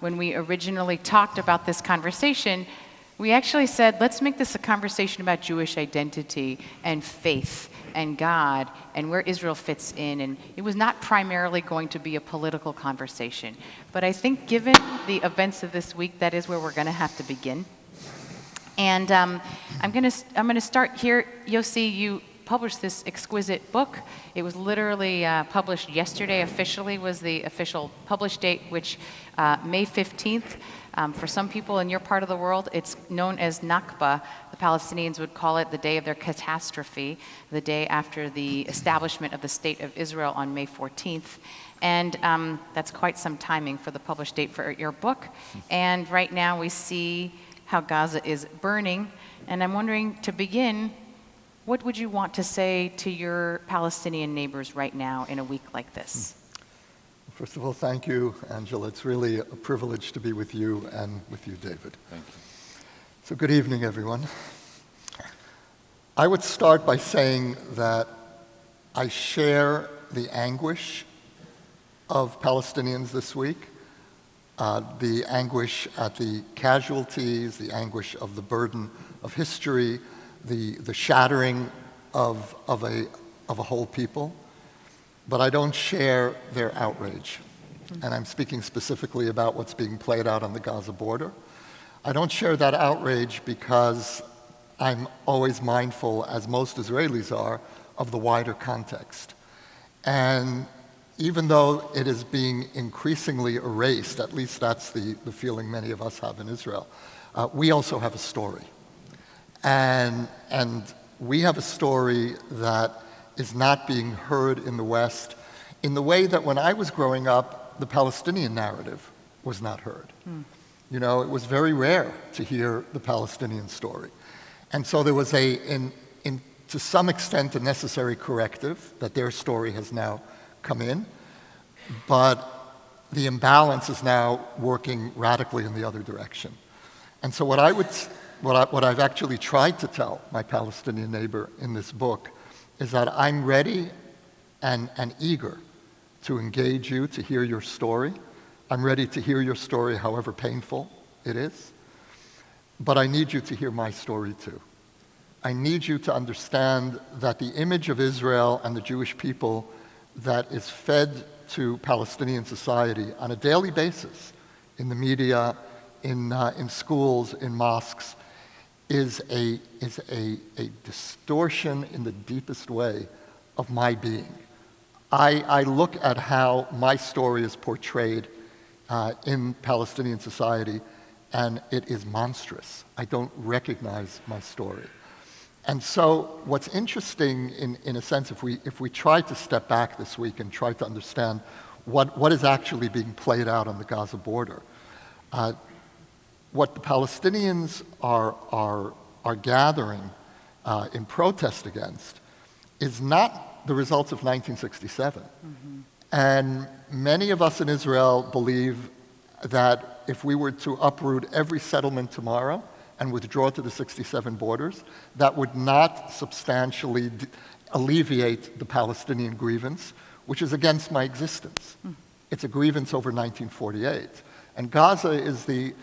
when we originally talked about this conversation, we actually said, let's make this a conversation about Jewish identity and faith and God and where Israel fits in. And it was not primarily going to be a political conversation. But I think given the events of this week, that is where we're going to have to begin. And I'm going to start here. Yossi, you published this exquisite book. It was literally published yesterday. Officially was the official published date, which May 15th. For some people in your part of the world, it's known as Nakba. The Palestinians would call it the day of their catastrophe, the day after the establishment of the State of Israel on May 14th. And that's quite some timing for the published date for your book. And right now we see how Gaza is burning. And I'm wondering, to begin, what would you want to say to your Palestinian neighbors right now in a week like this? First of all, thank you, Angela. It's really a privilege to be with you and with you, David. Thank you. So good evening, everyone. I would start by saying that I share the anguish of Palestinians this week, the anguish at the casualties, the anguish of the burden of history, the shattering of a whole people. But I don't share their outrage. And I'm speaking specifically about what's being played out on the Gaza border. I don't share that outrage because I'm always mindful, as most Israelis are, of the wider context. And even though it is being increasingly erased, at least that's the feeling many of us have in Israel, we also have a story. And we have a story that is not being heard in the West in the way that when I was growing up, the Palestinian narrative was not heard. You know, it was very rare to hear the Palestinian story. And so there was to some extent, a necessary corrective that their story has now come in, but the imbalance is now working radically in the other direction. And so what I've actually tried to tell my Palestinian neighbor in this book is that I'm ready and eager to engage you, to hear your story. I'm ready to hear your story, however painful it is. But I need you to hear my story too. I need you to understand that the image of Israel and the Jewish people that is fed to Palestinian society on a daily basis, in the media, in schools, in mosques, is a distortion in the deepest way of my being. I look at how my story is portrayed in Palestinian society, and it is monstrous. I don't recognize my story. And so what's interesting, in a sense, if we try to step back this week and try to understand what is actually being played out on the Gaza border, what the Palestinians are gathering in protest against is not the results of 1967. Mm-hmm. And many of us in Israel believe that if we were to uproot every settlement tomorrow and withdraw to the 67 borders, that would not substantially alleviate the Palestinian grievance, which is against my existence. Mm. It's a grievance over 1948. And Gaza is the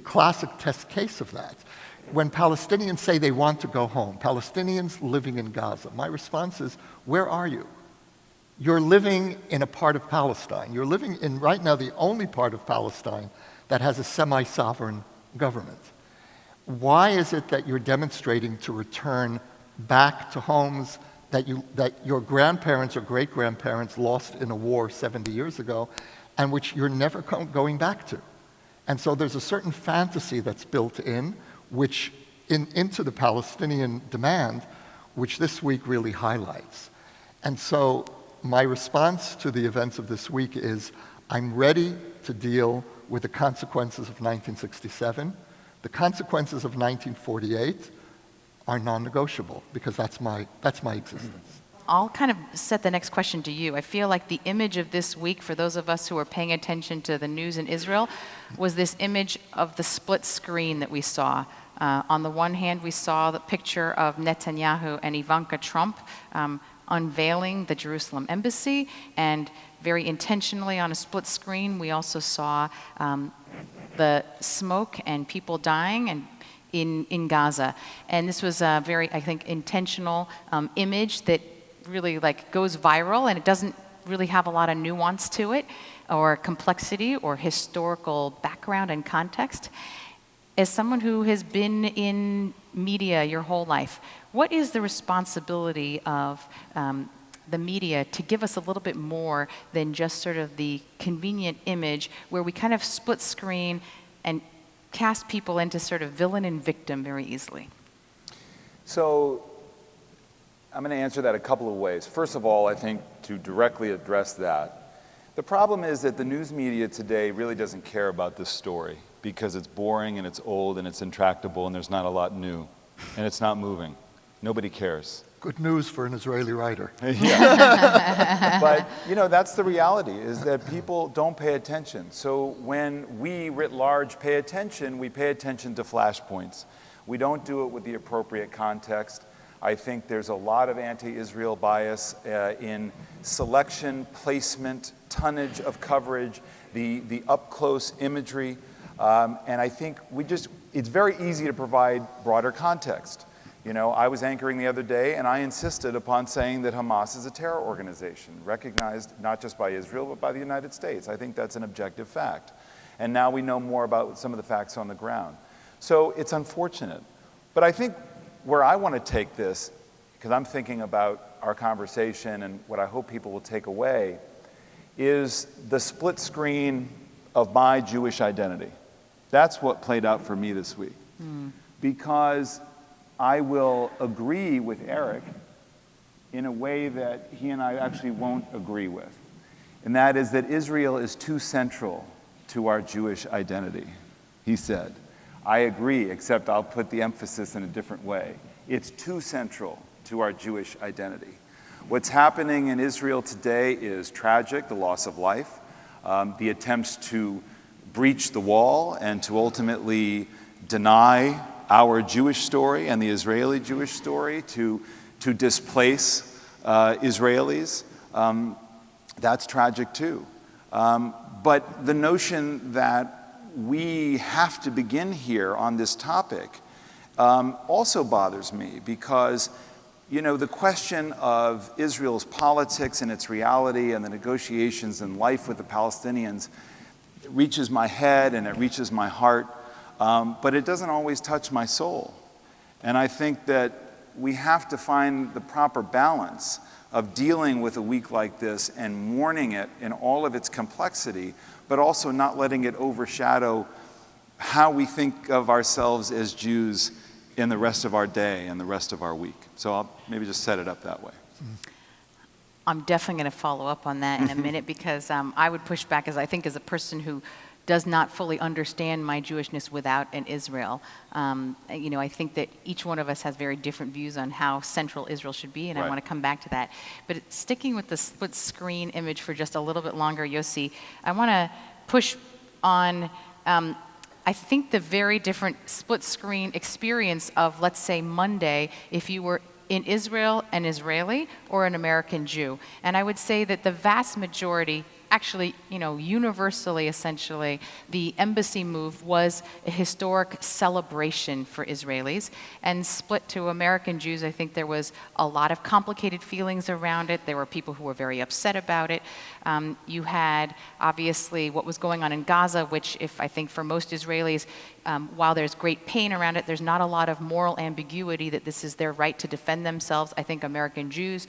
classic test case of that. When Palestinians say they want to go home, Palestinians living in Gaza, my response is, where are you? You're living in a part of Palestine. You're living in, right now, the only part of Palestine that has a semi-sovereign government. Why is it that you're demonstrating to return back to homes that your grandparents or great-grandparents lost in a war 70 years ago, and which you're never going back to? And so there's a certain fantasy that's built in, which into the Palestinian demand, which this week really highlights. And so my response to the events of this week is, I'm ready to deal with the consequences of 1967. The consequences of 1948 are non-negotiable, because that's my existence. I'll kind of set the next question to you. I feel like the image of this week, for those of us who are paying attention to the news in Israel, was this image of the split screen that we saw. On the one hand, we saw the picture of Netanyahu and Ivanka Trump unveiling the Jerusalem embassy, and very intentionally on a split screen, we also saw the smoke and people dying and in Gaza. And this was a very, I think, intentional image that really goes viral, and it doesn't really have a lot of nuance to it or complexity or historical background and context. As someone who has been in media your whole life, what is the responsibility of the media to give us a little bit more than just sort of the convenient image where we kind of split screen and cast people into sort of villain and victim very easily? So I'm going to answer that a couple of ways. First of all, I think to directly address that, the problem is that the news media today really doesn't care about this story because it's boring and it's old and it's intractable and there's not a lot new and it's not moving. Nobody cares. Good news for an Israeli writer. Yeah. But, that's the reality, is that people don't pay attention. So when we, writ large, pay attention, we pay attention to flashpoints. We don't do it with the appropriate context. I think there's a lot of anti-Israel bias in selection, placement, tonnage of coverage, the up-close imagery. And I think it's very easy to provide broader context. I was anchoring the other day, and I insisted upon saying that Hamas is a terror organization, recognized not just by Israel, but by the United States. I think that's an objective fact. And now we know more about some of the facts on the ground. So it's unfortunate. But I think where I want to take this, because I'm thinking about our conversation and what I hope people will take away, is the split screen of my Jewish identity. That's what played out for me this week. Because I will agree with Eric in a way that he and I actually won't agree with. And that is that Israel is too central to our Jewish identity, he said. I agree, except I'll put the emphasis in a different way. It's too central to our Jewish identity. What's happening in Israel today is tragic, the loss of life, the attempts to breach the wall and to ultimately deny our Jewish story and the Israeli Jewish story, to displace Israelis. That's tragic too. But the notion that we have to begin here on this topic also bothers me, because the question of Israel's politics and its reality and the negotiations and life with the Palestinians reaches my head and it reaches my heart, but it doesn't always touch my soul. And I think that we have to find the proper balance of dealing with a week like this and mourning it in all of its complexity, but also not letting it overshadow how we think of ourselves as Jews in the rest of our day and the rest of our week. So I'll maybe just set it up that way. I'm definitely going to follow up on that in a minute, because I would push back, as a person who does not fully understand my Jewishness without an Israel. I think that each one of us has very different views on how central Israel should be, and I want to come back to that. But sticking with the split screen image for just a little bit longer, Yossi, I want to push on, I think, the very different split screen experience of, let's say, Monday, if you were in Israel, an Israeli, or an American Jew. And I would say that the vast majority, actually, universally, essentially, the embassy move was a historic celebration for Israelis. And split to American Jews, I think there was a lot of complicated feelings around it. There were people who were very upset about it. You had, obviously, what was going on in Gaza, which, I think for most Israelis, while there's great pain around it, there's not a lot of moral ambiguity that this is their right to defend themselves. I think American Jews,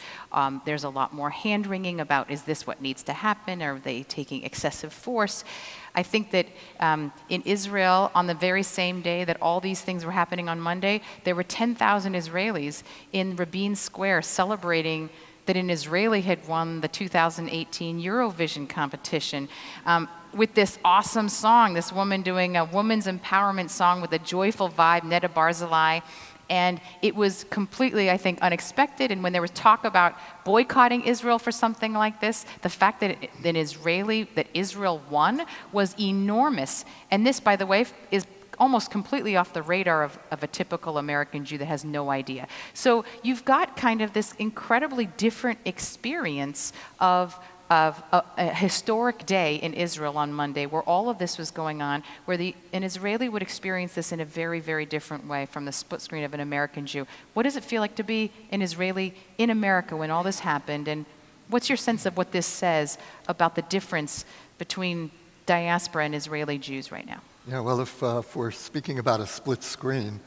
there's a lot more hand-wringing about, is this what needs to happen? Are they taking excessive force? I think that in Israel, on the very same day that all these things were happening on Monday, there were 10,000 Israelis in Rabin Square celebrating that an Israeli had won the 2018 Eurovision competition. With this awesome song, this woman doing a women's empowerment song with a joyful vibe, Neda Barzilai. And it was completely, I think, unexpected. And when there was talk about boycotting Israel for something like this, the fact that that Israel won was enormous. And this, by the way, is almost completely off the radar of a typical American Jew that has no idea. So you've got kind of this incredibly different experience of a historic day in Israel on Monday where all of this was going on, where an Israeli would experience this in a very, very different way from the split screen of an American Jew. What does it feel like to be an Israeli in America when all this happened? And what's your sense of what this says about the difference between diaspora and Israeli Jews right now? Yeah, well, if we're speaking about a split screen,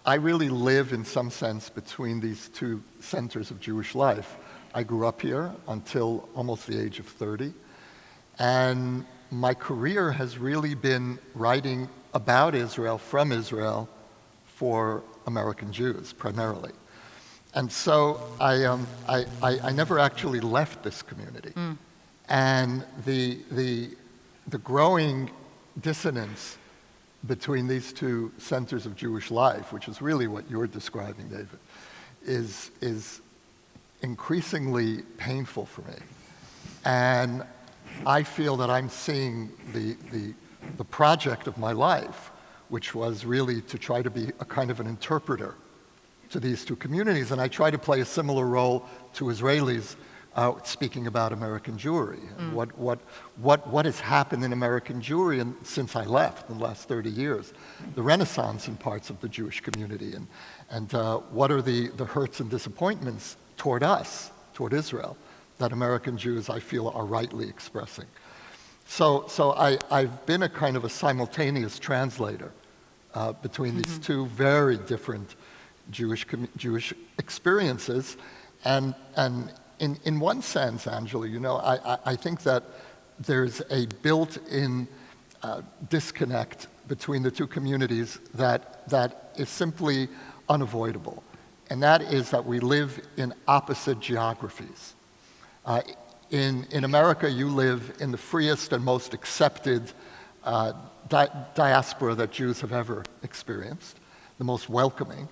I really live in some sense between these two centers of Jewish life. I grew up here until almost the age of 30, and my career has really been writing about Israel, from Israel, for American Jews primarily. And so I never actually left this community. And the growing dissonance between these two centers of Jewish life, which is really what you're describing, David, is increasingly painful for me. And I feel that I'm seeing the project of my life, which was really to try to be a kind of an interpreter to these two communities. And I try to play a similar role to Israelis speaking about American Jewry and what has happened in American Jewry since I left in the last 30 years, the renaissance in parts of the Jewish community, and what are the hurts and disappointments toward us, toward Israel, that American Jews, I feel, are rightly expressing. So I've been a kind of a simultaneous translator between these two very different Jewish experiences, and in one sense, Angela, you know, I think that there's a built-in disconnect between the two communities that is simply unavoidable, and that is that we live in opposite geographies. In America, you live in the freest and most accepted diaspora that Jews have ever experienced, the most welcoming.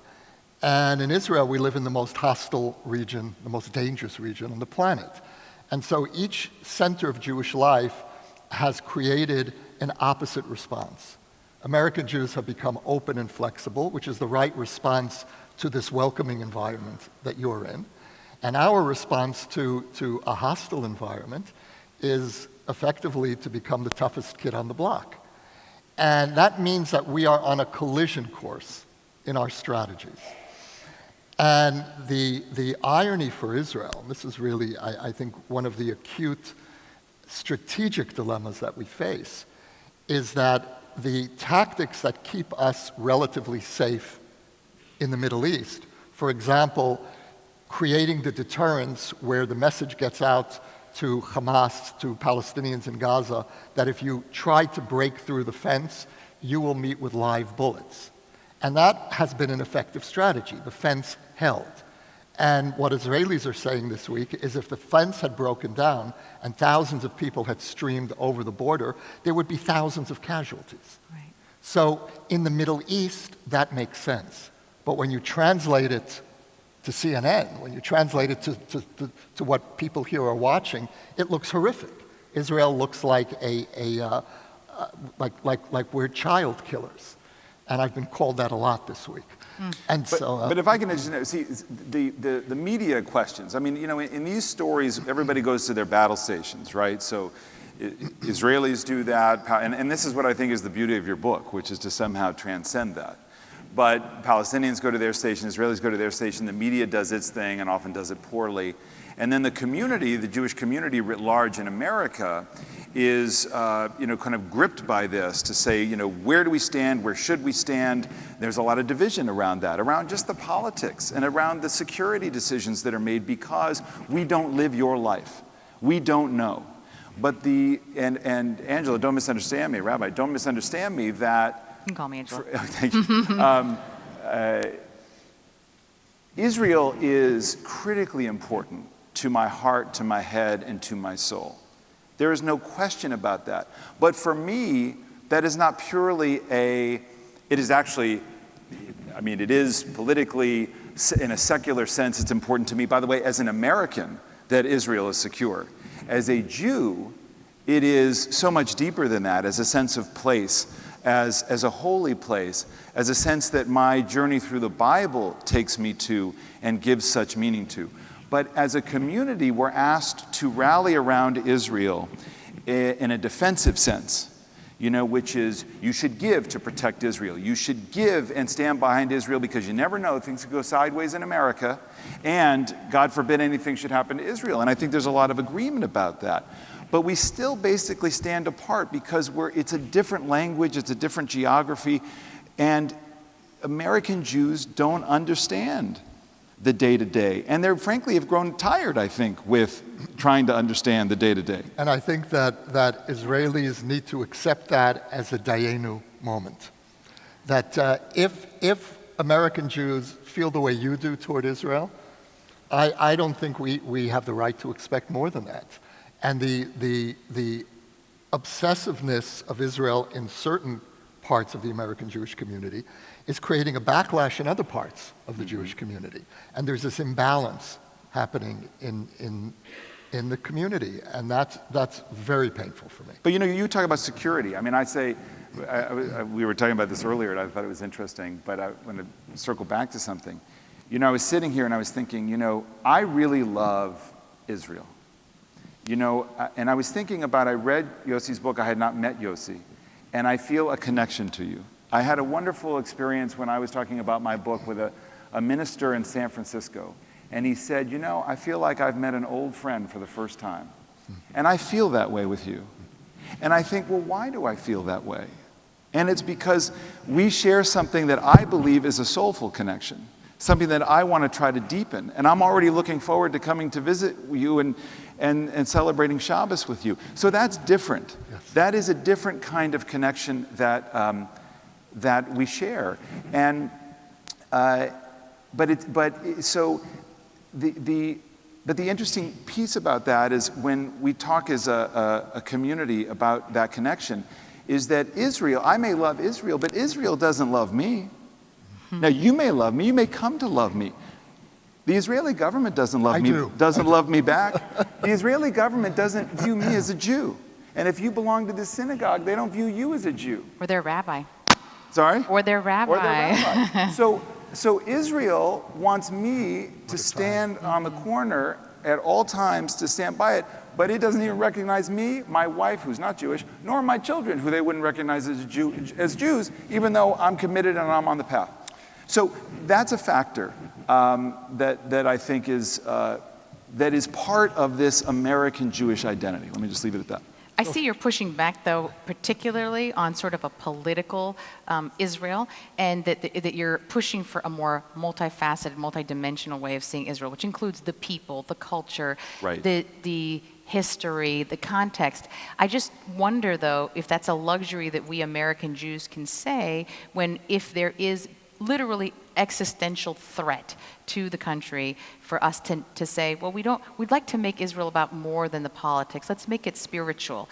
And in Israel, we live in the most hostile region, the most dangerous region on the planet. And so each center of Jewish life has created an opposite response. American Jews have become open and flexible, which is the right response to this welcoming environment that you're in. And our response to a hostile environment is effectively to become the toughest kid on the block. And that means that we are on a collision course in our strategies. And the irony for Israel, and this is really, I think, one of the acute strategic dilemmas that we face, is that the tactics that keep us relatively safe in the Middle East, for example, creating the deterrence where the message gets out to Hamas, to Palestinians in Gaza, that if you try to break through the fence, you will meet with live bullets. And that has been an effective strategy. The fence held. And what Israelis are saying this week is if the fence had broken down and thousands of people had streamed over the border, there would be thousands of casualties. Right. So in the Middle East, that makes sense. But when you translate it to CNN, when you translate it to what people here are watching, it looks horrific. Israel looks like like we're child killers. And I've been called that a lot this week. And but if I can just see the media questions. I mean, you know, in these stories, everybody goes to their battle stations, right? So Israelis do that, and this is what I think is the beauty of your book, which is to somehow transcend that. But Palestinians go to their station, Israelis go to their station, the media does its thing and often does it poorly. And then the community, the Jewish community writ large in America, is kind of gripped by this to say, where do we stand? Where should we stand? There's a lot of division around that, around just the politics and around the security decisions that are made because we don't live your life. We don't know. But and Angela, don't misunderstand me, Rabbi, don't misunderstand me that. You can call me Angela. Thank you. Israel is critically important to my heart, to my head, and to my soul. There is no question about that. But for me, that is not purely it is actually, it is politically, in a secular sense, it's important to me. By the way, as an American, that Israel is secure. As a Jew, It is so much deeper than that, as a sense of place, as a holy place, as a sense that my journey through the Bible takes me to and gives such meaning to. But as a community, we're asked to rally around Israel in a defensive sense, which is you should give to protect Israel. You should give and stand behind Israel because you never know, things could go sideways in America, and God forbid anything should happen to Israel. And I think there's a lot of agreement about that. But we still basically stand apart because it's a different language, it's a different geography, and American Jews don't understand the day-to-day. And they frankly have grown tired, I think, with trying to understand the day-to-day. And I think that Israelis need to accept that as a Dayenu moment. That if American Jews feel the way you do toward Israel, I don't think we have the right to expect more than that. And the obsessiveness of Israel in certain parts of the American Jewish community is creating a backlash in other parts of the Jewish community. And there's this imbalance happening in the community, and that's very painful for me. But you talk about security. I mean, we were talking about this earlier, and I thought it was interesting, but I want to circle back to something. I was sitting here and I was thinking, I really love Israel. And I was thinking about, I read Yossi's book, I had not met Yossi, and I feel a connection to you. I had a wonderful experience when I was talking about my book with a minister in San Francisco. And he said, I feel like I've met an old friend for the first time. And I feel that way with you. And I think, well, why do I feel that way? And it's because we share something that I believe is a soulful connection, something that I want to try to deepen. And I'm already looking forward to coming to visit you and celebrating Shabbos with you. So that's different. Yes. That is a different kind of connection that we share. And But the interesting piece about that is when we talk as a community about that connection, is that Israel, I may love Israel, but Israel doesn't love me. Now, you may love me, you may come to love me. The Israeli government doesn't love me, doesn't love me back. The Israeli government doesn't view me as a Jew. And if you belong to this synagogue, they don't view you as a Jew. Or their rabbi. Sorry? Or their rabbi. Or their rabbi. So Israel wants me to stand on the corner at all times to stand by it, but it doesn't even recognize me, my wife, who's not Jewish, nor my children, who they wouldn't recognize as Jews, even though I'm committed and I'm on the path. So that's a factor that I think is part of this American Jewish identity. Let me just leave it at that. I see you're pushing back, though, particularly on sort of a political Israel, and that you're pushing for a more multifaceted, multidimensional way of seeing Israel, which includes the people, the culture, right. the history, the context. I just wonder, though, if that's a luxury that we American Jews can say if there is literally existential threat to the country, for us to say, well, we'd like to make Israel about more than the politics. Let's make it spiritual.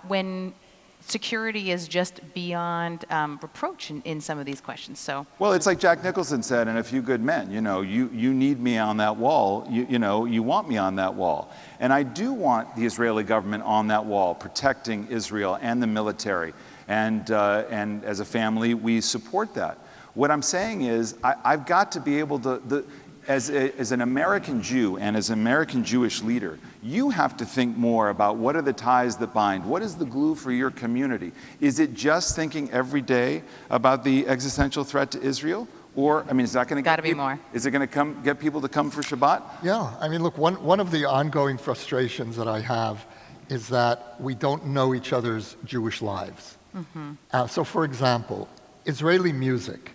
When security is just beyond reproach in some of these questions. Well, it's like Jack Nicholson said in A Few Good Men, you need me on that wall, you want me on that wall. And I do want the Israeli government on that wall, protecting Israel and the military. And as a family, we support that. What I'm saying is, I've got to be able to, as an American Jew and as an American Jewish leader, you have to think more about what are the ties that bind? What is the glue for your community? Is it just thinking every day about the existential threat to Israel? Or, is that going to Gotta be more. Is it going to get people to come for Shabbat? Yeah, look, one of the ongoing frustrations that I have is that we don't know each other's Jewish lives. Mm-hmm. So, for example, Israeli music,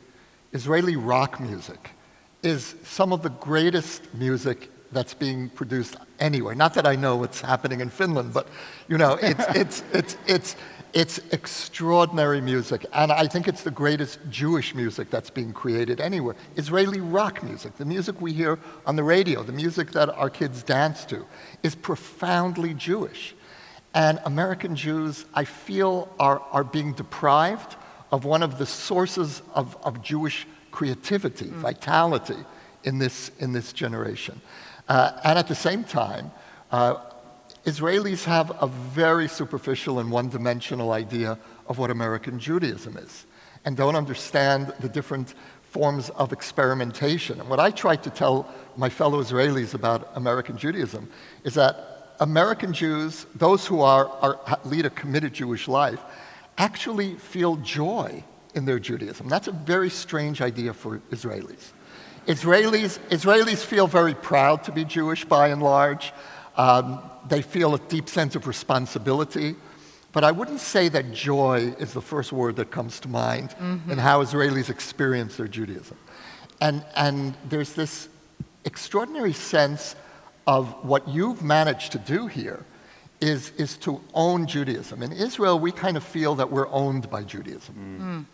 Israeli rock music, is some of the greatest music that's being produced anywhere. Not that I know what's happening in Finland, but it's extraordinary music, and I think it's the greatest Jewish music that's being created anywhere. Israeli rock music, the music we hear on the radio, the music that our kids dance to, is profoundly Jewish. And American Jews, I feel, are being deprived of one of the sources of Jewish creativity, vitality in this generation. And at the same time, Israelis have a very superficial and one-dimensional idea of what American Judaism is and don't understand the different forms of experimentation. And what I try to tell my fellow Israelis about American Judaism is that American Jews, those who lead a committed Jewish life, actually feel joy in their Judaism. That's a very strange idea for Israelis. Israelis feel very proud to be Jewish by and large. They feel a deep sense of responsibility. But I wouldn't say that joy is the first word that comes to mind in how Israelis experience their Judaism. And there's this extraordinary sense of what you've managed to do here is to own Judaism. In Israel, we kind of feel that we're owned by Judaism.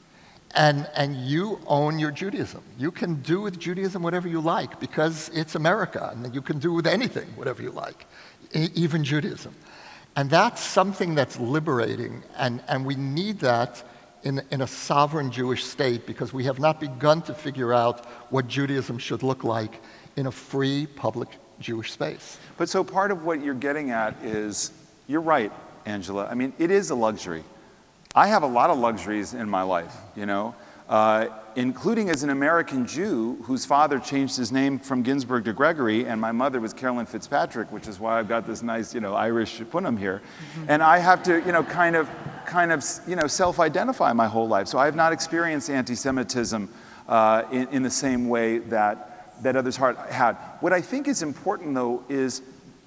And you own your Judaism. You can do with Judaism whatever you like because it's America, and you can do with anything whatever you like, even Judaism. And that's something that's liberating, and we need that in a sovereign Jewish state because we have not begun to figure out what Judaism should look like in a free public Jewish space. But so part of what you're getting at is, you're right, Angela. I mean, it is a luxury. I have a lot of luxuries in my life, you know, including as an American Jew whose father changed his name from Ginsburg to Gregory, and my mother was Carolyn Fitzpatrick, which is why I've got this nice, you know, Irish punim here. And I have to, you know, kind of, you know, self-identify my whole life. So I have not experienced anti-Semitism in the same way that others had. What I think is important, though, is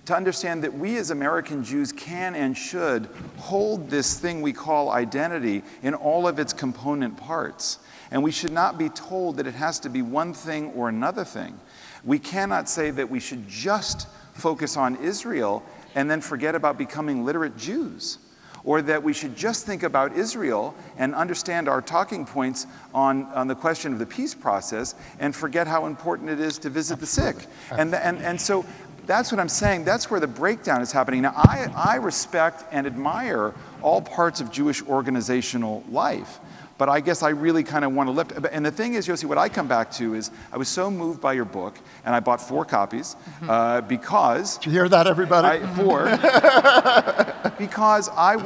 to understand that we as American Jews can and should hold this thing we call identity in all of its component parts. And we should not be told that it has to be one thing or another thing. We cannot say that we should just focus on Israel and then forget about becoming literate Jews, or that we should just think about Israel and understand our talking points on the question of the peace process and forget how important it is to visit the sick. And so that's what I'm saying. That's where the breakdown is happening. Now, I respect and admire all parts of Jewish organizational life, but I guess I really kind of want to lift. And the thing is, Yossi, what I come back to is I was so moved by your book, and I bought 4 copies because. Did you hear that, everybody? 4. Because I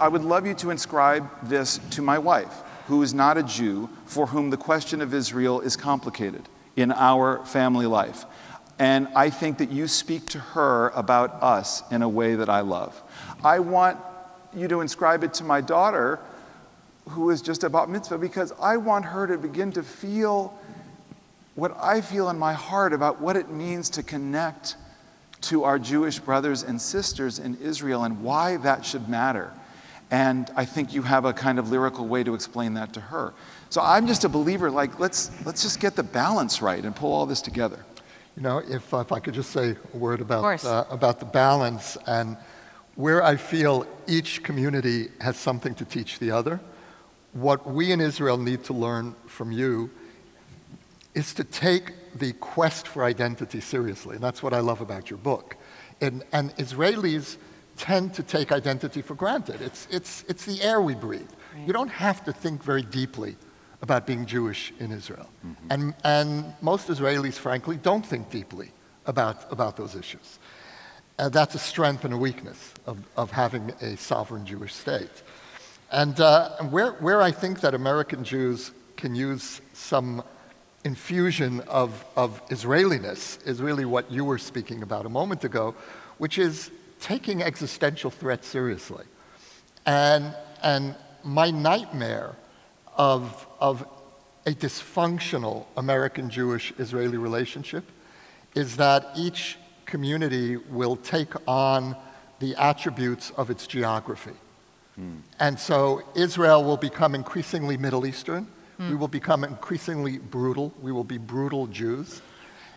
would love you to inscribe this to my wife, who is not a Jew, for whom the question of Israel is complicated in our family life. And I think that you speak to her about us in a way that I love. I want you to inscribe it to my daughter, who is just about mitzvah, because I want her to begin to feel what I feel in my heart about what it means to connect to our Jewish brothers and sisters in Israel and why that should matter. And I think you have a kind of lyrical way to explain that to her. So I'm just a believer, like, let's just get the balance right and pull all this together. You know, if I could just say a word about the balance and where I feel each community has something to teach the other. What we in Israel need to learn from you is to take the quest for identity seriously. And that's what I love about your book. And Israelis tend to take identity for granted. It's the air we breathe. Right. You don't have to think very deeply about being Jewish in Israel. And most Israelis, frankly, don't think deeply about those issues. That's a strength and a weakness of having a sovereign Jewish state. And where I think that American Jews can use some infusion of Israeliness is really what you were speaking about a moment ago, which is taking existential threats seriously. And my nightmare of a dysfunctional American Jewish-Israeli relationship is that each community will take on the attributes of its geography. And so Israel will become increasingly Middle Eastern. We will become increasingly brutal. We will be brutal Jews.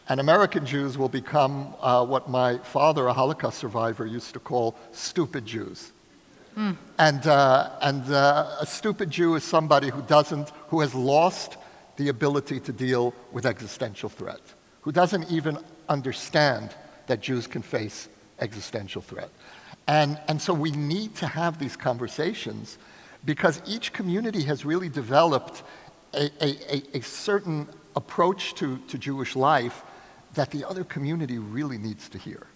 And American Jews will become what my father, a Holocaust survivor, used to call stupid Jews. And a stupid Jew is somebody who has lost the ability to deal with existential threat, who doesn't even understand that Jews can face existential threat. And so we need to have these conversations because each community has really developed a certain approach to Jewish life that the other community really needs to hear.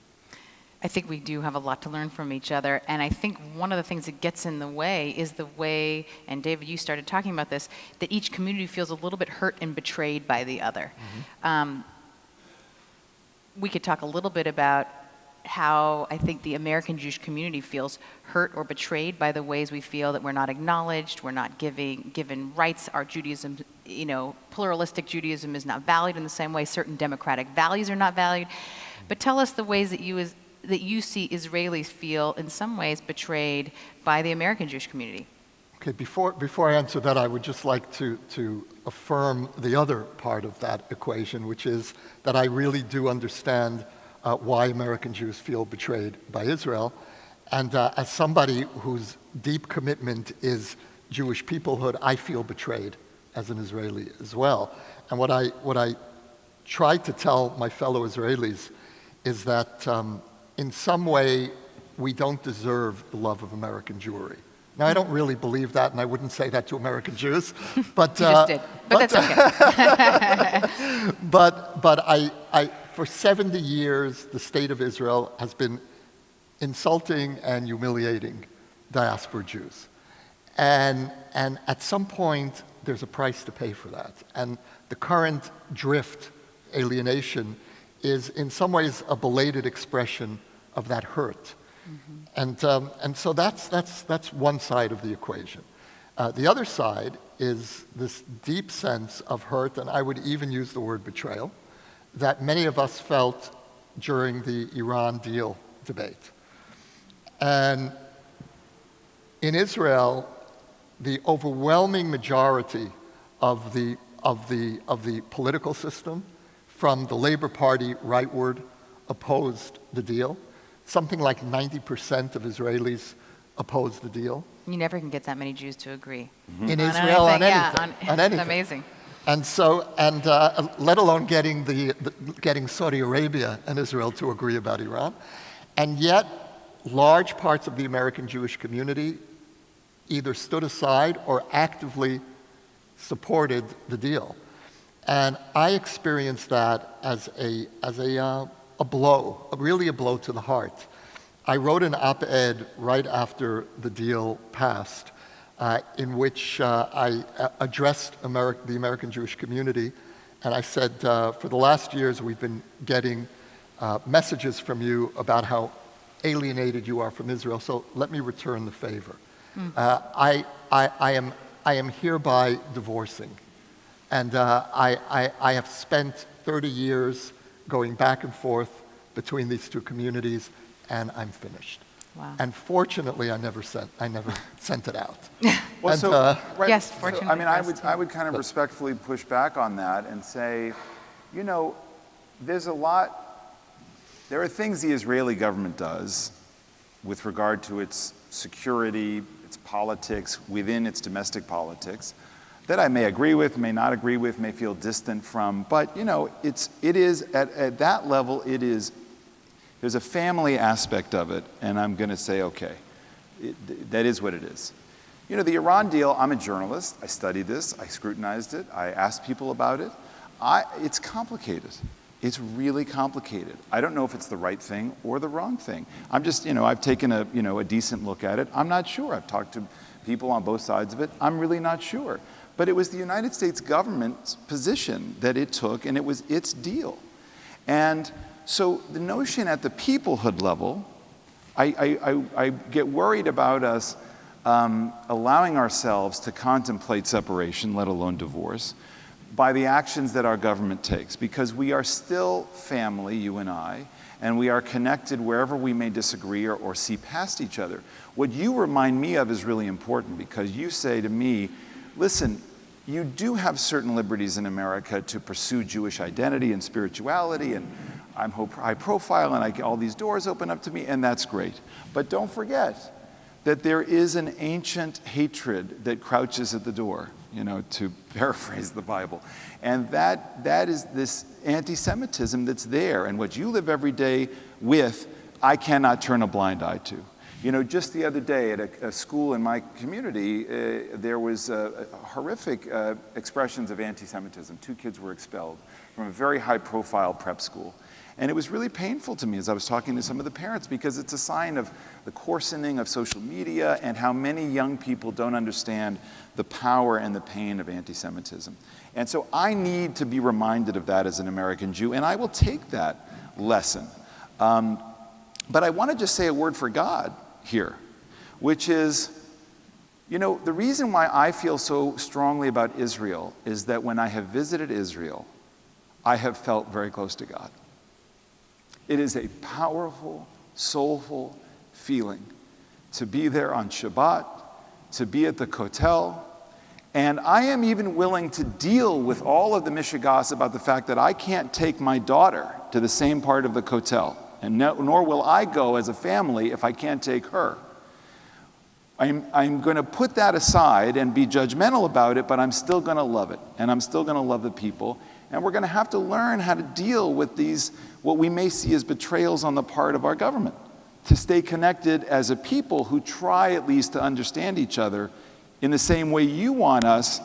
I think we do have a lot to learn from each other. And I think one of the things that gets in the way is the way, and David, you started talking about this, that each community feels a little bit hurt and betrayed by the other. We could talk a little bit about how I think the American Jewish community feels hurt or betrayed by the ways we feel that we're not acknowledged, we're not given rights, our Judaism, pluralistic Judaism is not valued in the same way, certain democratic values are not valued. But tell us the ways that you see Israelis feel in some ways betrayed by the American Jewish community. Okay, before I answer that, I would just like to affirm the other part of that equation, which is that I really do understand why American Jews feel betrayed by Israel. And as somebody whose deep commitment is Jewish peoplehood, I feel betrayed as an Israeli as well. And what I try to tell my fellow Israelis is that in some way we don't deserve the love of American Jewry. Now, I don't really believe that, and I wouldn't say that to American Jews, but You just did, but that's okay. but I for 70 years, the state of Israel has been insulting and humiliating diaspora Jews, and at some point there's a price to pay for that, and the current drift, alienation, is in some ways a belated expression of that hurt. And so that's one side of the equation. The other side is this deep sense of hurt, and I would even use the word betrayal, that many of us felt during the Iran deal debate. And in Israel, the overwhelming majority of the political system, from the Labor Party rightward, opposed the deal. Something like 90% of Israelis opposed the deal. You never can get that many Jews to agree. In Israel, on anything. Yeah, on anything. Amazing. And so, let alone getting Saudi Arabia and Israel to agree about Iran. And yet, large parts of the American Jewish community either stood aside or actively supported the deal. And I experienced that as a blow, really a blow to the heart. I wrote an op-ed right after the deal passed, in which I addressed the American Jewish community, and I said, for the last years we've been getting messages from you about how alienated you are from Israel, so let me return the favor. I am hereby divorcing. And I have spent 30 years going back and forth between these two communities, and I'm finished. Wow. And fortunately, I never sent it out. Well, and, Yes, fortunately. I mean, I would kind of respectfully push back on that and say, there are things the Israeli government does with regard to its security, its politics, within its domestic politics, that I may agree with, may not agree with, may feel distant from, but it is at that level, there's a family aspect of it, and I'm going to say, okay, that is what it is. The Iran deal, I'm a journalist, I studied this, I scrutinized it, I asked people about it. It's complicated. It's really complicated. I don't know if it's the right thing or the wrong thing. I'm just, I've taken a decent look at it. I'm not sure. I've talked to people on both sides of it. I'm really not sure. But it was the United States government's position that it took, and it was its deal. And so the notion at the peoplehood level, I get worried about us allowing ourselves to contemplate separation, let alone divorce, by the actions that our government takes, because we are still family, you and I, and we are connected wherever we may disagree or see past each other. What you remind me of is really important, because you say to me, listen, you do have certain liberties in America to pursue Jewish identity and spirituality, and I'm high profile, and all these doors open up to me, and that's great. But don't forget that there is an ancient hatred that crouches at the door, to paraphrase the Bible. And that is this anti-Semitism that's there. And what you live every day with, I cannot turn a blind eye to. Just the other day at a school in my community, there was horrific expressions of anti-Semitism. 2 kids were expelled from a very high-profile prep school. And it was really painful to me as I was talking to some of the parents, because it's a sign of the coarsening of social media and how many young people don't understand the power and the pain of anti-Semitism. And so I need to be reminded of that as an American Jew, and I will take that lesson. But I want to just say a word for God here, which is, you know, the reason why I feel so strongly about Israel is that when I have visited Israel, I have felt very close to God. It is a powerful, soulful feeling to be there on Shabbat, to be at the Kotel, and I am even willing to deal with all of the mishigas about the fact that I can't take my daughter to the same part of the Kotel, and nor will I go as a family if I can't take her. I'm going to put that aside and be judgmental about it, but I'm still going to love it, and I'm still going to love the people, and we're going to have to learn how to deal with these, what we may see as betrayals on the part of our government, to stay connected as a people who try at least to understand each other in the same way you want us,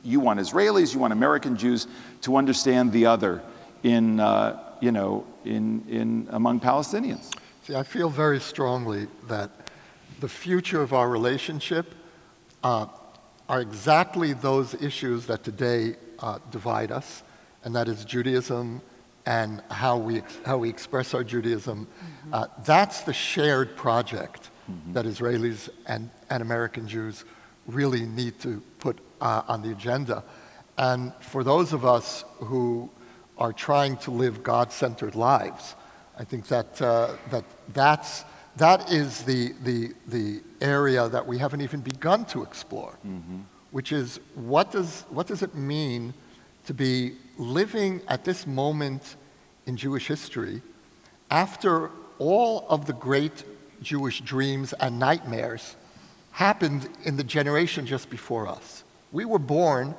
you want Israelis, you want American Jews to understand the other in among Palestinians. See, I feel very strongly that the future of our relationship are exactly those issues that today divide us, and that is Judaism and how we express our Judaism. That's the shared project that Israelis and American Jews really need to put on the agenda. And for those of us who are trying to live God-centered lives, I think that that is the area that we haven't even begun to explore, which is what does it mean to be living at this moment in Jewish history after all of the great Jewish dreams and nightmares happened in the generation just before us. We were born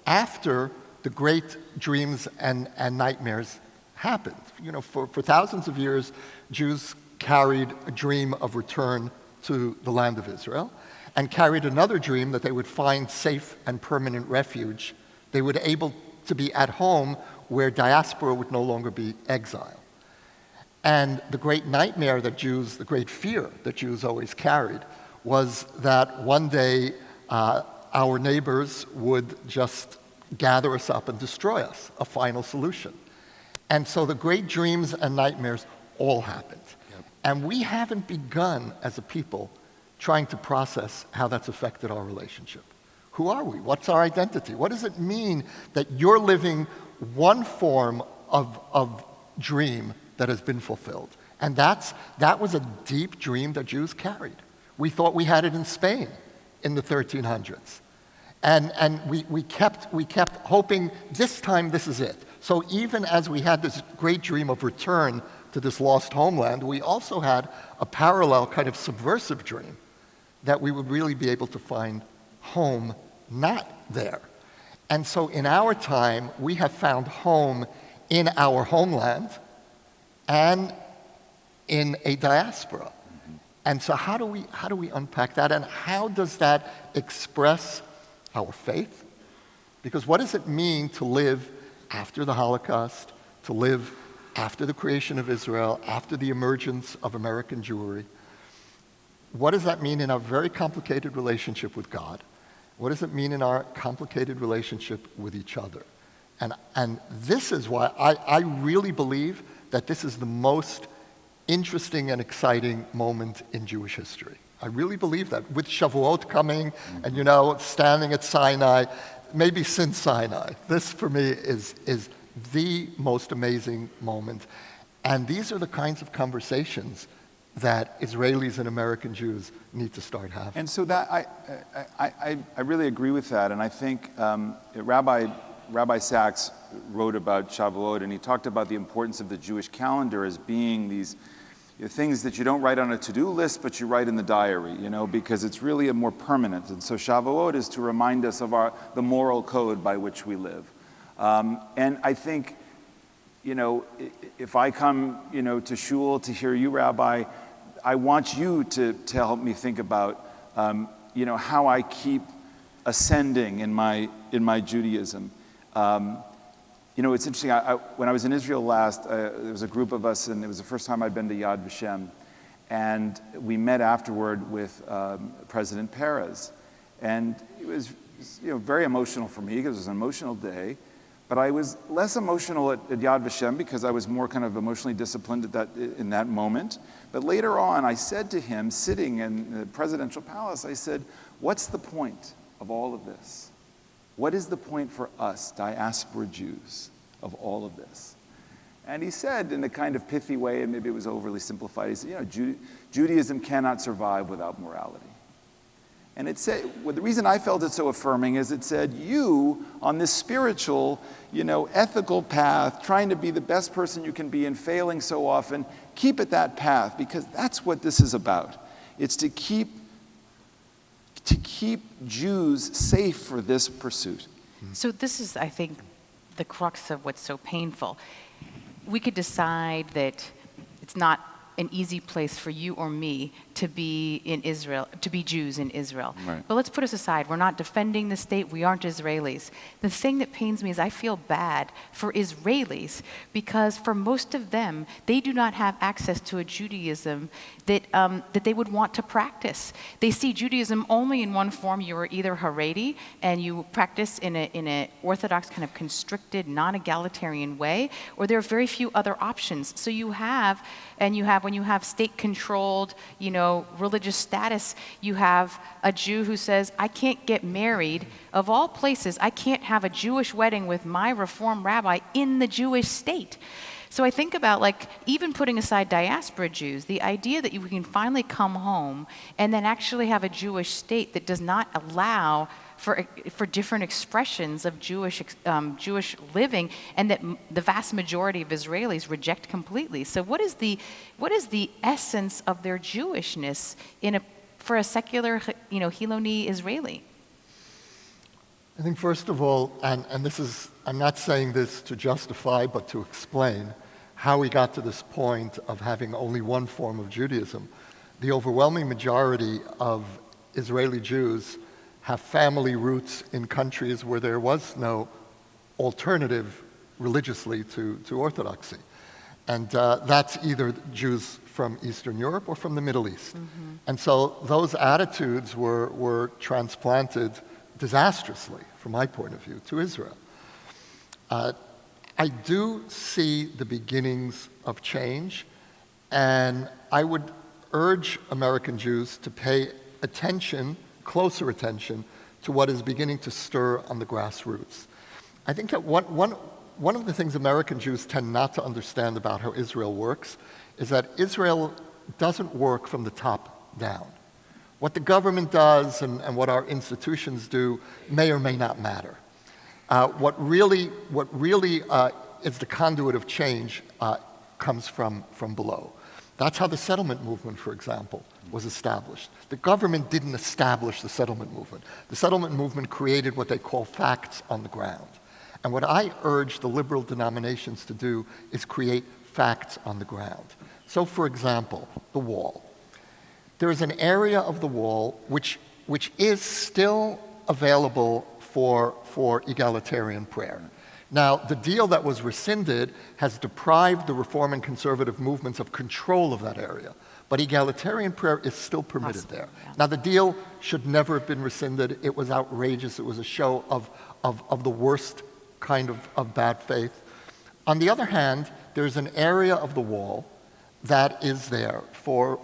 after the great dreams and nightmares happened. You know, for thousands of years, Jews carried a dream of return to the land of Israel, and carried another dream that they would find safe and permanent refuge. They would be able to be at home where diaspora would no longer be exile. And the great nightmare that Jews, the great fear that Jews always carried, was that one day our neighbors would just gather us up and destroy us, a final solution. And so the great dreams and nightmares all happened. And we haven't begun as a people trying to process how that's affected our relationship. Who are we? What's our identity? What does it mean that you're living one form of dream that has been fulfilled? And that was a deep dream that Jews carried. We thought we had it in Spain in the 1300s. And we kept hoping this time this is it. So even as we had this great dream of return to this lost homeland, we also had a parallel kind of subversive dream that we would really be able to find home not there. And so in our time, we have found home in our homeland and in a diaspora. And so how do we unpack that, and how does that express our faith? Because what does it mean to live after the Holocaust, to live after the creation of Israel, after the emergence of American Jewry? What does that mean in our very complicated relationship with God? What does it mean in our complicated relationship with each other? And this is why I really believe that this is the most interesting and exciting moment in Jewish history. I really believe that. With Shavuot coming and, standing at Sinai, maybe since Sinai, this for me is the most amazing moment. And these are the kinds of conversations that Israelis and American Jews need to start having. And so that I really agree with that. And I think Rabbi Sachs wrote about Shavuot, and he talked about the importance of the Jewish calendar as being these things that you don't write on a to-do list, but you write in the diary, because it's really a more permanent. And so Shavuot is to remind us of the moral code by which we live. And I think, if I come, to shul to hear you, Rabbi, I want you to help me think about, how I keep ascending in my Judaism. You know, it's interesting. When I was in Israel last, there was a group of us, and it was the first time I'd been to Yad Vashem. And we met afterward with President Peres. And it was very emotional for me because it was an emotional day. But I was less emotional at Yad Vashem because I was more kind of emotionally disciplined in that moment. But later on, I said to him, sitting in the presidential palace, I said, what's the point of all of this? What is the point for us, diaspora Jews, of all of this? And he said, in a kind of pithy way, and maybe it was overly simplified, he said, Judaism cannot survive without morality. And it said, well, the reason I felt it so affirming is it said, you, on this spiritual, ethical path, trying to be the best person you can be and failing so often, keep at that path, because that's what this is about. It's to keep Jews safe for this pursuit. So this is, I think, the crux of what's so painful. We could decide that it's not an easy place for you or me to be in Israel, to be Jews in Israel. Right. But let's put us aside. We're not defending the state. We aren't Israelis. The thing that pains me is I feel bad for Israelis because for most of them, they do not have access to a Judaism that they would want to practice. They see Judaism only in one form. You are either Haredi and you practice in an orthodox kind of constricted, non-egalitarian way, or there are very few other options. So when you have state-controlled, religious status, you have a Jew who says, I can't get married. Of all places, I can't have a Jewish wedding with my Reform rabbi in the Jewish state. So I think about, even putting aside diaspora Jews, the idea that we can finally come home and then actually have a Jewish state that does not allow for different expressions of Jewish living, and that the vast majority of Israelis reject completely. So what is the essence of their Jewishness for a secular, Hiloni Israeli? I think first of all, and I'm not saying this to justify, but to explain how we got to this point of having only one form of Judaism. The overwhelming majority of Israeli Jews have family roots in countries where there was no alternative religiously to Orthodoxy. And that's either Jews from Eastern Europe or from the Middle East. Mm-hmm. And so those attitudes were transplanted disastrously, from my point of view, to Israel. I do see the beginnings of change, and I would urge American Jews to pay closer attention to what is beginning to stir on the grassroots. I think that one of the things American Jews tend not to understand about how Israel works is that Israel doesn't work from the top down. What the government does and what our institutions do may or may not matter. What really is the conduit of change comes from below. That's how the settlement movement, for example, was established. The government didn't establish the settlement movement. The settlement movement created what they call facts on the ground. And what I urge the liberal denominations to do is create facts on the ground. So, for example, the wall. There is an area of the wall which is still available for egalitarian prayer. Now, the deal that was rescinded has deprived the Reform and conservative movements of control of that area. But egalitarian prayer is still permitted there. Yeah. Now, the deal should never have been rescinded. It was outrageous. It was a show of the worst kind of bad faith. On the other hand, there's an area of the wall that is there for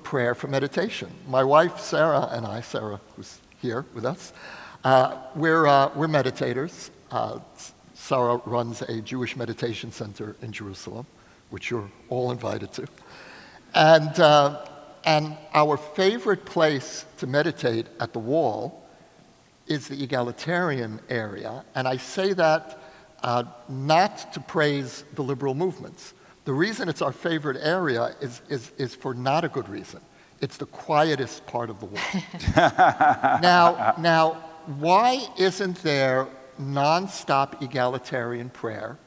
prayer, for meditation. My wife, Sarah, and I, Sarah, who's here with us, we're meditators. Sarah runs a Jewish meditation center in Jerusalem, which you're all invited to. And our favorite place to meditate at the wall is the egalitarian area. And I say that not to praise the liberal movements. The reason it's our favorite area is for not a good reason. It's the quietest part of the wall. Now, why isn't there nonstop egalitarian prayer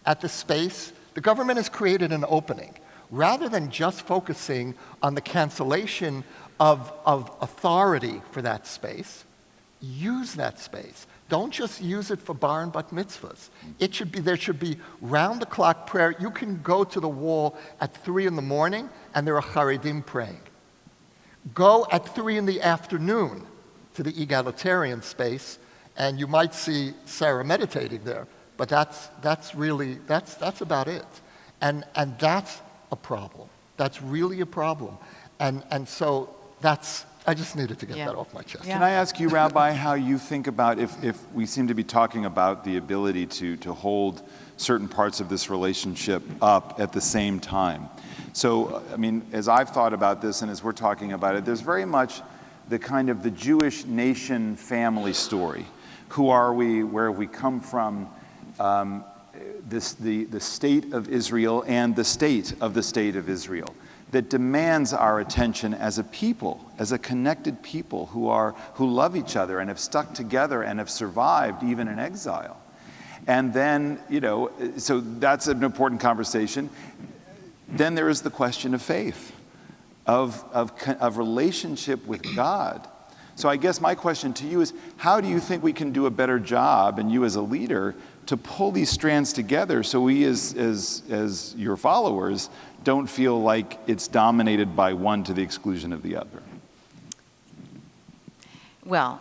at the space? The government has created an opening. Rather than just focusing on the cancellation of authority for that space, use that space. Don't just use it for bar and bat mitzvahs. There should be round-the-clock prayer. You can go to the wall at 3 in the morning, and there are Haredim praying. Go at 3 in the afternoon to the egalitarian space, and you might see Sarah meditating there. But that's about it. And that's a problem. That's really a problem. And so I just needed to get that off my chest. Yeah. Can I ask you, Rabbi, how you think about if we seem to be talking about the ability to hold certain parts of this relationship up at the same time? So, I mean, as I've thought about this and as we're talking about it, there's very much the kind of the Jewish nation family story. Who are we? Where have we come from? The state of Israel and the state of Israel that demands our attention as a people, as a connected people who love each other and have stuck together and have survived even in exile. And then, so that's an important conversation. Then there is the question of faith, of relationship with God. So I guess my question to you is, how do you think we can do a better job, and you as a leader, to pull these strands together so we as your followers don't feel like it's dominated by one to the exclusion of the other? Well,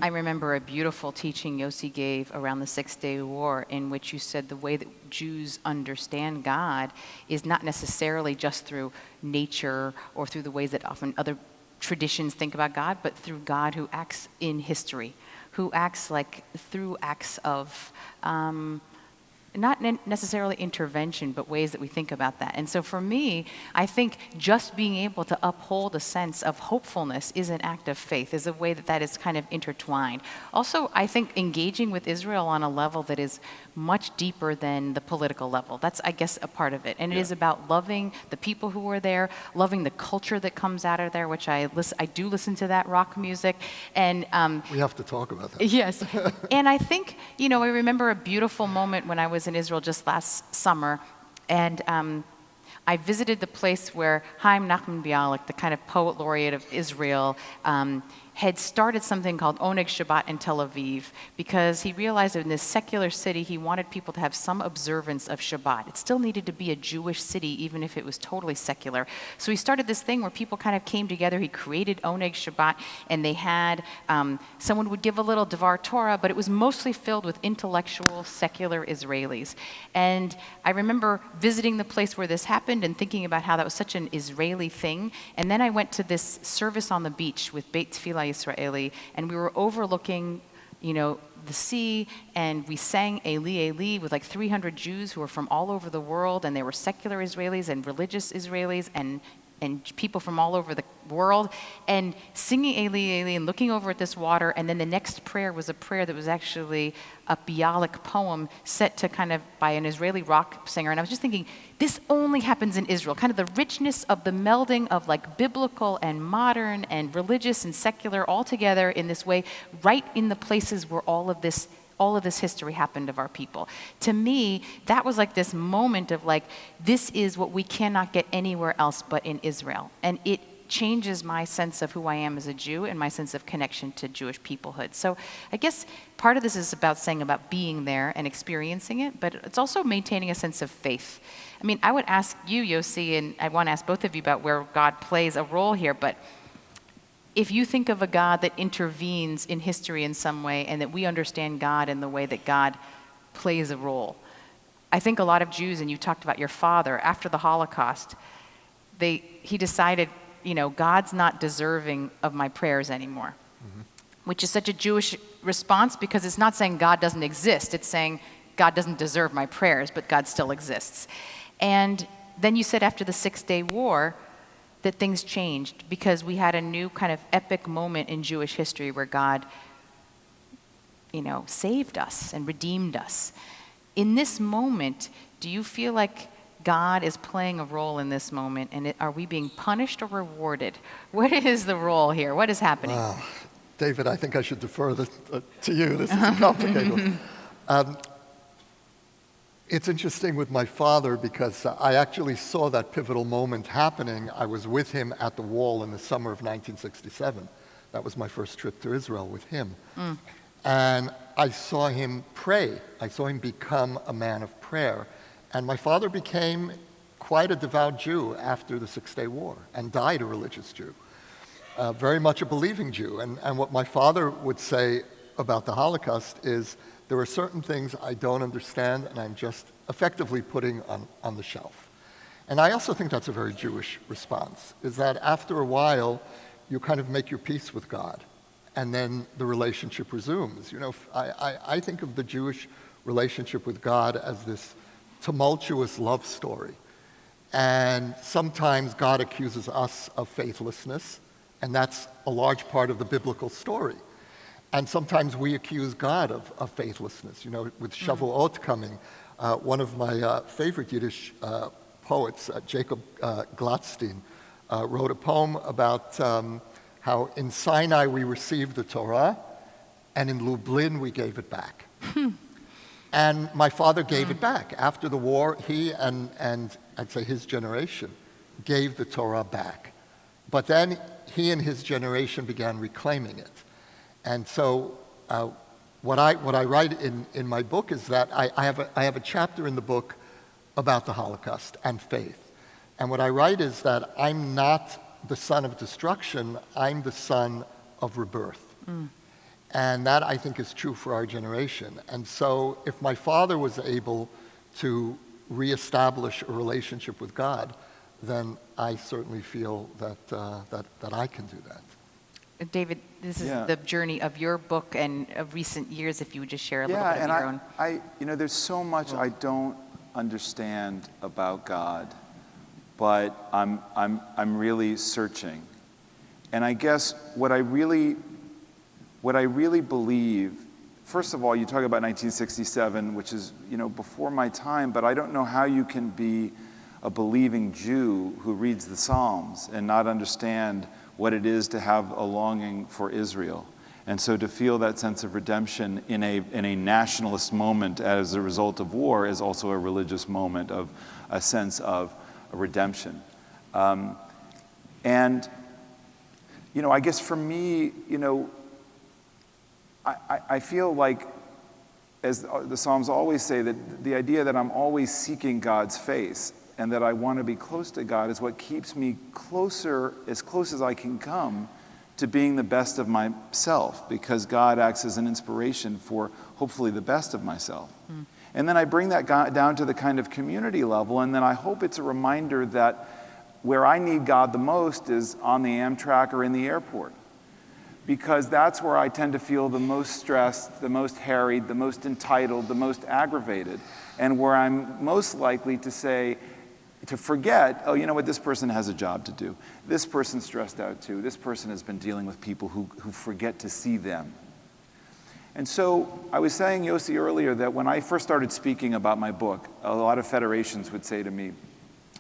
I remember a beautiful teaching Yossi gave around the Six-Day War, in which you said the way that Jews understand God is not necessarily just through nature or through the ways that often other traditions think about God, but through God who acts in history, who acts like through acts of not necessarily intervention, but ways that we think about that. And so for me, I think just being able to uphold a sense of hopefulness is an act of faith, is a way that is kind of intertwined. Also, I think engaging with Israel on a level that is much deeper than the political level. That's, I guess, a part of it. And it is about loving the people who are there, loving the culture that comes out of there, which I do listen to that rock music. And we have to talk about that. Yes. And I think, I remember a beautiful moment when I was in Israel just last summer, and I visited the place where Chaim Nachman Bialik, the kind of poet laureate of Israel, had started something called Oneg Shabbat in Tel Aviv, because he realized that in this secular city, he wanted people to have some observance of Shabbat. It still needed to be a Jewish city, even if it was totally secular. So he started this thing where people kind of came together. He created Oneg Shabbat, and they had, someone would give a little Devar Torah, but it was mostly filled with intellectual, secular Israelis. And I remember visiting the place where this happened and thinking about how that was such an Israeli thing. And then I went to this service on the beach with Beit Tfilah Yisraeli, and we were overlooking, the sea, and we sang Eli Eli with like 300 Jews who were from all over the world, and they were secular Israelis and religious Israelis and people from all over the world, and singing Eli Eli and looking over at this water. And then the next prayer was a prayer that was actually a Bialik poem set to kind of by an Israeli rock singer. And I was just thinking, this only happens in Israel, kind of the richness of the melding of like biblical and modern and religious and secular all together in this way, right in the places where all of this history happened of our people. To me, that was like this moment of like, this is what we cannot get anywhere else but in Israel. And it changes my sense of who I am as a Jew and my sense of connection to Jewish peoplehood. So I guess part of this is about being there and experiencing it, but it's also maintaining a sense of faith. I mean, I would ask you, Yossi, and I want to ask both of you about where God plays a role here, but if you think of a God that intervenes in history in some way, and that we understand God in the way that God plays a role, I think a lot of Jews, and you talked about your father, after the Holocaust, he decided, God's not deserving of my prayers anymore, which is such a Jewish response, because it's not saying God doesn't exist, it's saying God doesn't deserve my prayers, but God still exists. And then you said after the Six-Day War, that things changed, because we had a new kind of epic moment in Jewish history where God, saved us and redeemed us. In this moment, do you feel like God is playing a role in this moment, and are we being punished or rewarded? What is the role here? What is happening? Wow. David, I think I should defer this to you. This is a complicated one. It's interesting with my father, because I actually saw that pivotal moment happening. I was with him at the wall in the summer of 1967. That was my first trip to Israel with him. And I saw him pray. I saw him become a man of prayer. And my father became quite a devout Jew after the Six-Day War and died a religious Jew, very much a believing Jew. And what my father would say about the Holocaust is, there are certain things I don't understand and I'm just effectively putting on the shelf. And I also think that's a very Jewish response, is that after a while, you kind of make your peace with God, and then the relationship resumes. You know, I think of the Jewish relationship with God as this tumultuous love story. And sometimes God accuses us of faithlessness, and that's a large part of the biblical story. And sometimes we accuse God of faithlessness. You know, with Shavuot coming, one of my favorite Yiddish poets, Jacob Glatstein, wrote a poem about how in Sinai we received the Torah, and in Lublin we gave it back. And my father gave it back. After the war, he and I'd say his generation gave the Torah back. But then he and his generation began reclaiming it. And so what I write in my book is that I have a chapter in the book about the Holocaust and faith. And what I write is that I'm not the son of destruction, I'm the son of rebirth. And that, I think, is true for our generation. And so if my father was able to reestablish a relationship with God, then I certainly feel that I can do that. David, this is the journey of your book and of recent years, if you would just share a little bit of your own. You know, there's so much I don't understand about God, but I'm really searching. And I guess what I really believe, first of all, you talk about 1967, which is, you know, before my time, but I don't know how you can be a believing Jew who reads the Psalms and not understand what it is to have a longing for Israel. And so to feel that sense of redemption in a nationalist moment as a result of war is also a religious moment of a sense of a redemption. And, you know, I guess for me, you know, I feel like, as the Psalms always say, that the idea that I'm always seeking God's face and that I want to be close to God is what keeps me closer, as close as I can come, to being the best of myself, because God acts as an inspiration for hopefully the best of myself. And then I bring that down to the kind of community level, and then I hope it's a reminder that where I need God the most is on the Amtrak or in the airport, because that's where I tend to feel the most stressed, the most harried, the most entitled, the most aggravated, and where I'm most likely to forget, oh, you know what, this person has a job to do. This person's stressed out too. This person has been dealing with people who forget to see them. And so I was saying, Yossi, earlier that when I first started speaking about my book, a lot of federations would say to me,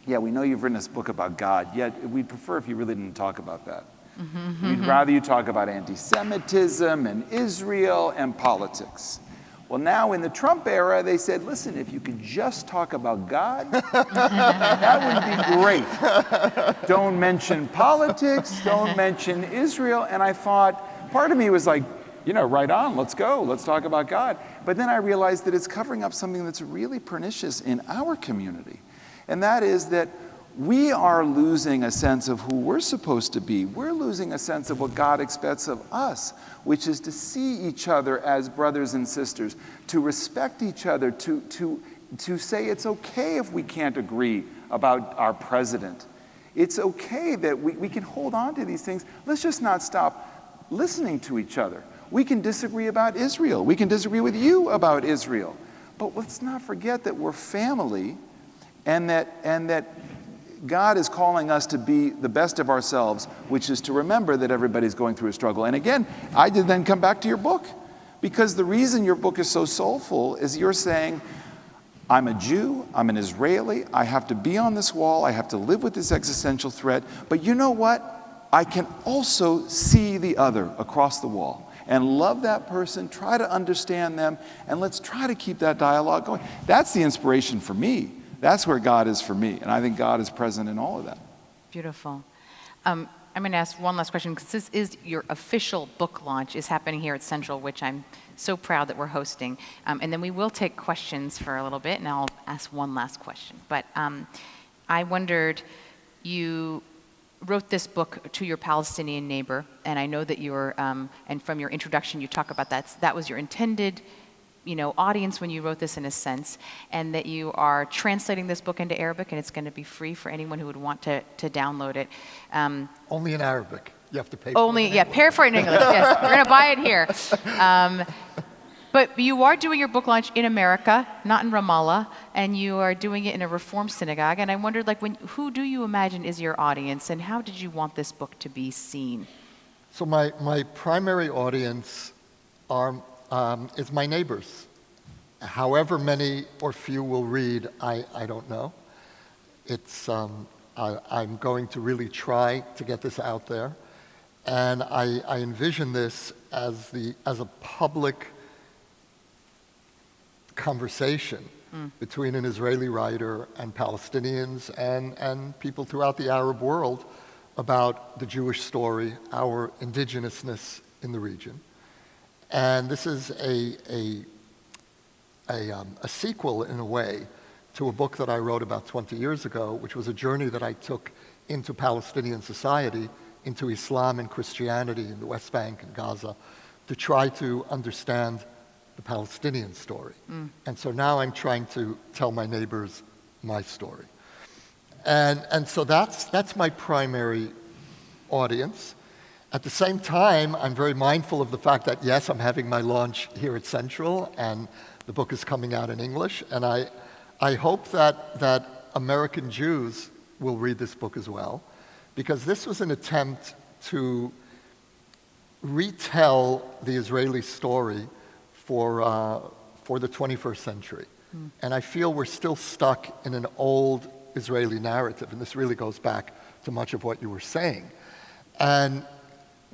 yeah, we know you've written this book about God, yet we'd prefer if you really didn't talk about that. We'd rather you talk about anti-Semitism and Israel and politics. Well, now in the Trump era, they said, listen, if you could just talk about God, that would be great. Don't mention politics, don't mention Israel. And I thought, part of me was like, you know, right on, let's go, let's talk about God. But then I realized that it's covering up something that's really pernicious in our community. And that is that we are losing a sense of who we're supposed to be. We're losing a sense of what God expects of us, which is to see each other as brothers and sisters, to respect each other, to say it's okay if we can't agree about our president. It's okay that we can hold on to these things. Let's just not stop listening to each other. We can disagree about Israel. We can disagree with you about Israel. But let's not forget that we're family, and that God is calling us to be the best of ourselves, which is to remember that everybody's going through a struggle. And again, I did then come back to your book, because the reason your book is so soulful is you're saying, I'm a Jew, I'm an Israeli, I have to be on this wall, I have to live with this existential threat, but you know what? I can also see the other across the wall and love that person, try to understand them, and let's try to keep that dialogue going. That's the inspiration for me. That's where God is for me, and I think God is present in all of that. Beautiful. I'm going to ask one last question, because this is your official book launch is happening here at Central, which I'm so proud that we're hosting. And then we will take questions for a little bit, and I'll ask one last question. But I wondered, you wrote this book to your Palestinian neighbor, and I know that you're, and from your introduction, you talk about that was your intended audience when you wrote this in a sense, and that you are translating this book into Arabic, and it's going to be free for anyone who would want to download it. Only in Arabic. You have to pay Only, for it. yeah, pay for it in English. Yes, we're going to buy it here. But you are doing your book launch in America, not in Ramallah, and you are doing it in a Reform synagogue. And I wondered, who do you imagine is your audience, and how did you want this book to be seen? So my primary audience is my neighbors. However many or few will read, I don't know. I'm going to really try to get this out there. And I envision this as a public conversation between an Israeli writer and Palestinians and people throughout the Arab world about the Jewish story, our indigenousness in the region. And this is a sequel, in a way, to a book that I wrote about 20 years ago, which was a journey that I took into Palestinian society, into Islam and Christianity in the West Bank and Gaza, to try to understand the Palestinian story. And so now I'm trying to tell my neighbors my story. And so that's my primary audience. At the same time, I'm very mindful of the fact that, yes, I'm having my launch here at Central, and the book is coming out in English, and I hope that American Jews will read this book as well, because this was an attempt to retell the Israeli story for the 21st century. And I feel we're still stuck in an old Israeli narrative, and this really goes back to much of what you were saying. And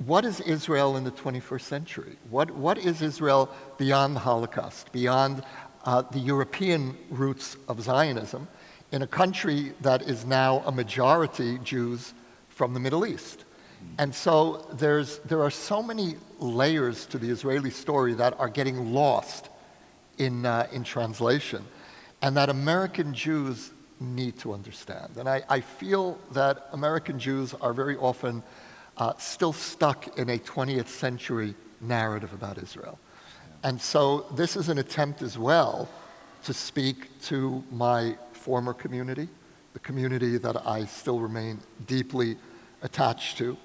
what is Israel in the 21st century? What is Israel beyond the Holocaust, beyond the European roots of Zionism, in a country that is now a majority Jews from the Middle East? And so there are so many layers to the Israeli story that are getting lost in translation, and that American Jews need to understand. And I feel that American Jews are very often still stuck in a 20th century narrative about Israel. And so this is an attempt as well to speak to my former community, the community that I still remain deeply attached to.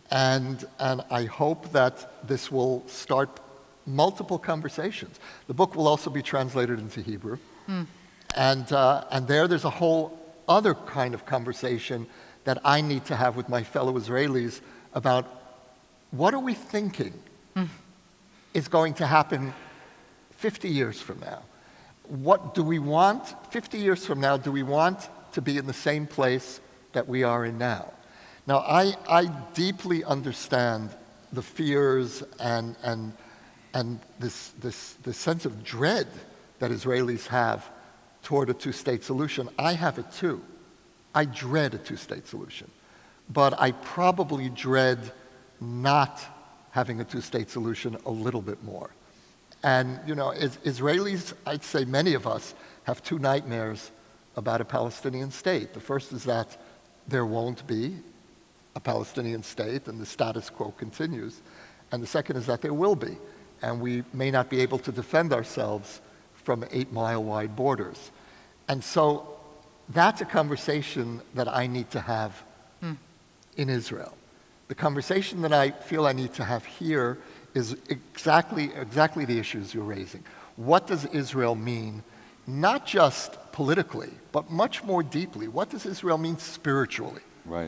And I hope that this will start multiple conversations. The book will also be translated into Hebrew. And there's a whole other kind of conversation that I need to have with my fellow Israelis about what are we thinking is going to happen 50 years from now? What do we want 50 years from now? Do we want to be in the same place that we are in now? Now, I deeply understand the fears and this sense of dread that Israelis have toward a two-state solution. I have it too. I dread a two-state solution. But I probably dread not having a two-state solution a little bit more. And, Israelis, I'd say many of us, have two nightmares about a Palestinian state. The first is that there won't be a Palestinian state and the status quo continues. And the second is that there will be, and we may not be able to defend ourselves from 8-mile-wide borders. And so that's a conversation that I need to have in Israel. The conversation that I feel I need to have here is exactly the issues you're raising. What does Israel mean, not just politically, but much more deeply? What does Israel mean spiritually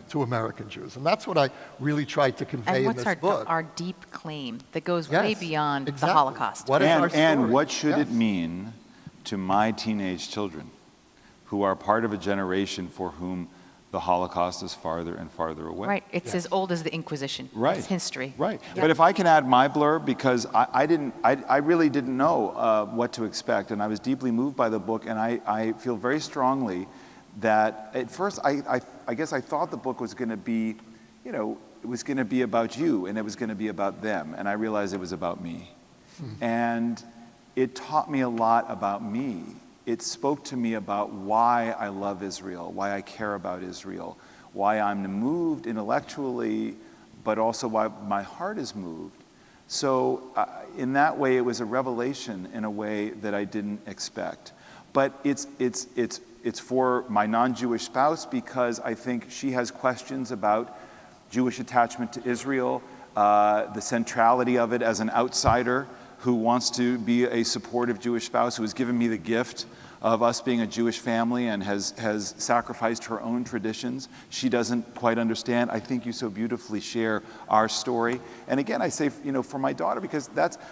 to American Jews? And that's what I really tried to convey in this book. And what's our deep claim that goes way beyond the Holocaust? What is our story? And what should it mean to my teenage children, who are part of a generation for whom the Holocaust is farther and farther away? Right. It's as old as the Inquisition. Right. It's history. Right. Yep. But if I can add my blurb, because I really didn't know what to expect, and I was deeply moved by the book, and I feel very strongly that at first I guess I thought the book was going to be it was going to be about you and it was going to be about them. And I realized it was about me. And it taught me a lot about me. It spoke to me about why I love Israel, why I care about Israel, why I'm moved intellectually, but also why my heart is moved. So in that way, it was a revelation in a way that I didn't expect. But it's for my non-Jewish spouse because I think she has questions about Jewish attachment to Israel, the centrality of it as an outsider who wants to be a supportive Jewish spouse, who has given me the gift of us being a Jewish family and has sacrificed her own traditions. She doesn't quite understand. I think you so beautifully share our story. And again, I say, for my daughter, because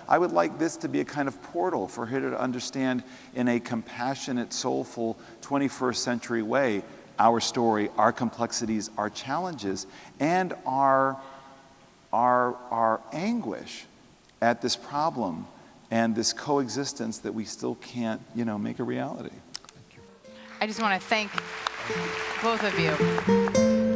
I would like this to be a kind of portal for her to understand in a compassionate, soulful, 21st century way our story, our complexities, our challenges, and our anguish at this problem and this coexistence that we still can't, make a reality. I just want to thank both of you.